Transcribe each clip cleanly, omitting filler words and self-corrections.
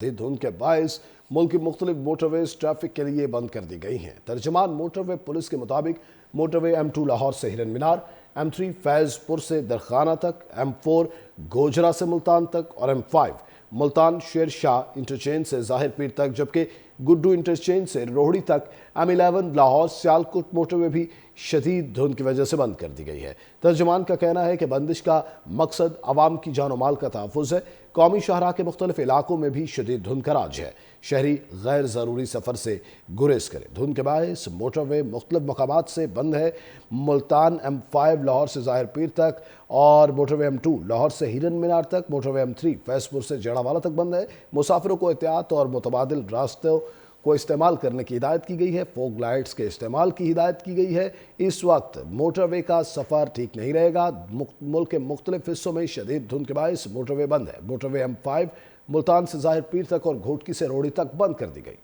धुंध के बायस मुल्क की मुख्तलिफ मोटरवेज ट्रैफिक के लिए बंद कर दी गई हैं। तर्जमान मोटरवे पुलिस के मुताबिक मोटरवे M2 लाहौर से हिरन मीनार, M3 फैज़पुर से दरखाना तक, M4 गोजरा से मुल्तान तक और M5 मुल्तान शेर शाह इंटरचेंज से ज़ाहिर पीर तक, जबकि गुड्डू इंटरचेंज से रोहड़ी तक M11 लाहौर सियालकोट मोटरवे भी शदीद धुंध की वजह से बंद कर दी गई है। तर्जमान का कहना है कि बंदिश का मकसद आवाम की जान माल का तहफ़्फ़ुज़ है। कौमी शाहराह के मुख्तलिफ इलाकों में भी शदीद धुंध का राज है। शहरी गैर ज़रूरी सफ़र से गुरेज करें। धुंध के बायस मोटरवे मुख्तलिफ मकामात से बंद है। मुल्तान M5 लाहौर से ज़ाहिर पीर तक और मोटरवे M2 लाहौर से हिरन मीनार तक, मोटरवे M3 फैज़पुर से जड़ावाला तक बंद है। मुसाफिरों को एहतियात और मुतबादिल रास्तों को इस्तेमाल करने की हिदायत की गई है। फोग लाइट्स के इस्तेमाल की हिदायत की गई है। इस वक्त मोटरवे का सफ़र ठीक नहीं रहेगा। मुल्क के मुख्तलिफ हिस्सों में शदीद धुंध के बायस मोटरवे बंद है। मोटरवे M5 मुल्तान से ज़ाहिर पीर तक और घोटकी से रोहड़ी तक बंद कर दी गई।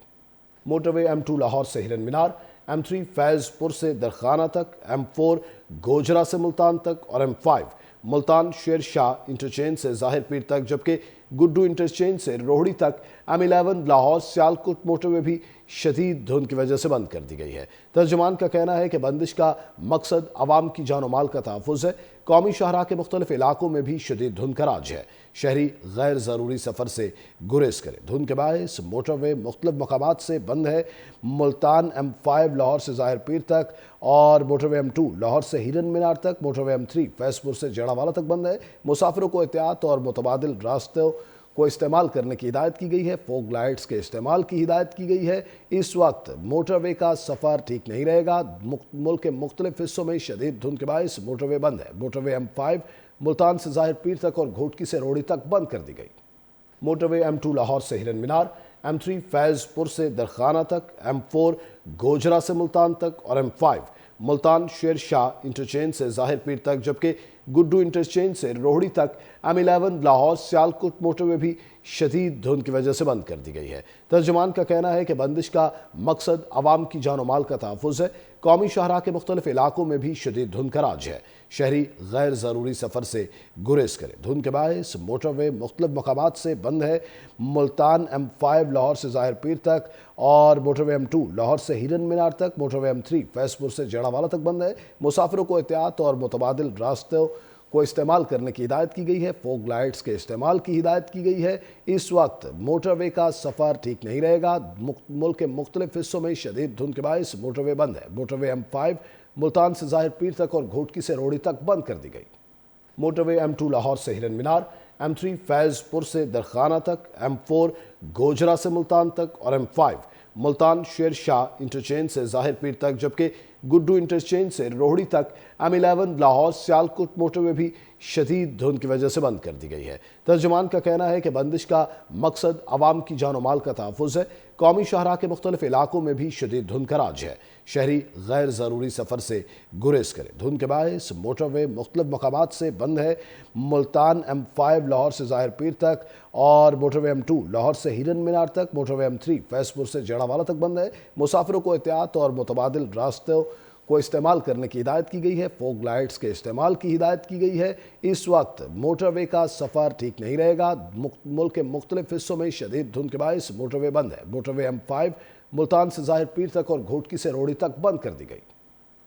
मोटरवे M2 लाहौर से हिरन मीनार, M3 फैज़पुर से दरखाना तक, M4 गोजरा से मुल्तान तक और M5 मुल्तान शेर शाह इंटरचेंज से ज़ाहिर पीर तक, जबकि गुड्डू इंटरचेंज से रोहड़ी तक M11 लाहौर सियालकोट मोटरवे भी शदीद धुंध की वजह से बंद कर दी गई है। तर्जमान का कहना है कि बंदिश का मकसद आवाम की जान माल का तहफ़्फ़ुज़ है। कौमी शाहराह के मुख्तलिफ इलाकों में भी शदीद धुंध का राज है। शहरी गैर ज़रूरी सफ़र से गुरेज करें। धुंध के बायस मोटरवे मुख्तलिफ मकामात से बंद है। मुल्तान M5 लाहौर से ज़ाहिर पीर तक और मोटरवे M2 लाहौर से हिरन मीनार तक, मोटरवे M3 फैज़पुर से जड़ावाला तक बंद है। मुसाफिरों को एहतियात और मुतबादिल रास्तों को इस्तेमाल करने की हिदायत की गई है। फोग लाइट्स के इस्तेमाल की हिदायत की गई है। इस वक्त मोटरवे का सफ़र ठीक नहीं रहेगा। मुल्क के मुख्तलिफ हिस्सों में शदीद धुंध के बायस मोटरवे बंद है। मोटरवे M5 मुल्तान से ज़ाहिर पीर तक और घोटकी से रोहड़ी तक बंद कर दी गई। मोटरवे M2 लाहौर से हिरन मीनार, M3 फैज़पुर से दरखाना तक, M4 गोजरा से मुल्तान तक और M5 मुल्तान शेर शाह इंटरचेंज से ज़ाहिर पीर तक, जबकि गुड्डू इंटरचेंज से रोहड़ी तक M11 लाहौर सियालकोट मोटरवे भी शदीद धुंध की वजह से बंद कर दी गई है। तर्जमान का कहना है कि बंदिश का मकसद आवाम की जान माल का तहफ़्फ़ुज़ है। कौमी शाहराह के मुख्तलिफ इलाकों में भी शदीद धुंध का राज है। शहरी गैर ज़रूरी सफ़र से गुरेज करें। धुंध के बायस मोटरवे मुख्तलिफ मकामात से बंद है। मुल्तान M5 लाहौर से ज़ाहिर पीर तक और मोटरवे M2 लाहौर से हिरन मीनार तक, मोटरवे M3 फैज़पुर से जड़ावाला तक बंद है। मुसाफिरों को एहतियात और मुतबादिल रास्तों को इस्तेमाल करने की हिदायत की गई है। फोग लाइट्स के इस्तेमाल की हिदायत की गई है। इस वक्त मोटरवे का सफ़र ठीक नहीं रहेगा। मुल्क के मुख्तलिफ हिस्सों में शदीद धुंध के बायस मोटरवे बंद है। मोटरवे M5 मुल्तान से ज़ाहिर पीर तक और घोटकी से रोहड़ी तक बंद कर दी गई। मोटरवे M2 लाहौर से हिरन मीनार, M3 फैज़पुर से दरखाना तक, M4 गोजरा से मुल्तान तक और M5 मुल्तान शेर शाह इंटरचेंज से ज़ाहिर पीर तक, जबकि गुड्डू इंटरचेंज से रोहड़ी तक M11 लाहौर सियालकोट मोटरवे भी शदीद धुंध की वजह से बंद कर दी गई है। तर्जमान का कहना है कि बंदिश का मकसद आवाम की जान माल का तहफ़्फ़ुज़ है। कौमी शाहराह के मुख्तलिफ इलाकों में भी शदीद धुंध का राज है। शहरी गैर ज़रूरी सफ़र से गुरेज करें। धुंध के बायस मोटरवे मुख्तलिफ मकामात से बंद है। मुल्तान M5 लाहौर से ज़ाहिर पीर तक और मोटरवे M2 लाहौर से हिरन मीनार तक, मोटरवे M3 फैज़पुर से जड़ावाला तक बंद है। मुसाफिरों को एहतियात और मुतबादिल रास्तों को इस्तेमाल करने की हिदायत की गई है। फोग लाइट्स के इस्तेमाल की हिदायत की गई है। इस वक्त मोटरवे का सफ़र ठीक नहीं रहेगा। मुल्क के मुख्तलिफ हिस्सों में शदीद धुंध के बायस मोटरवे बंद है। मोटरवे M5 मुल्तान से ज़ाहिर पीर तक और घोटकी से रोहड़ी तक बंद कर दी गई।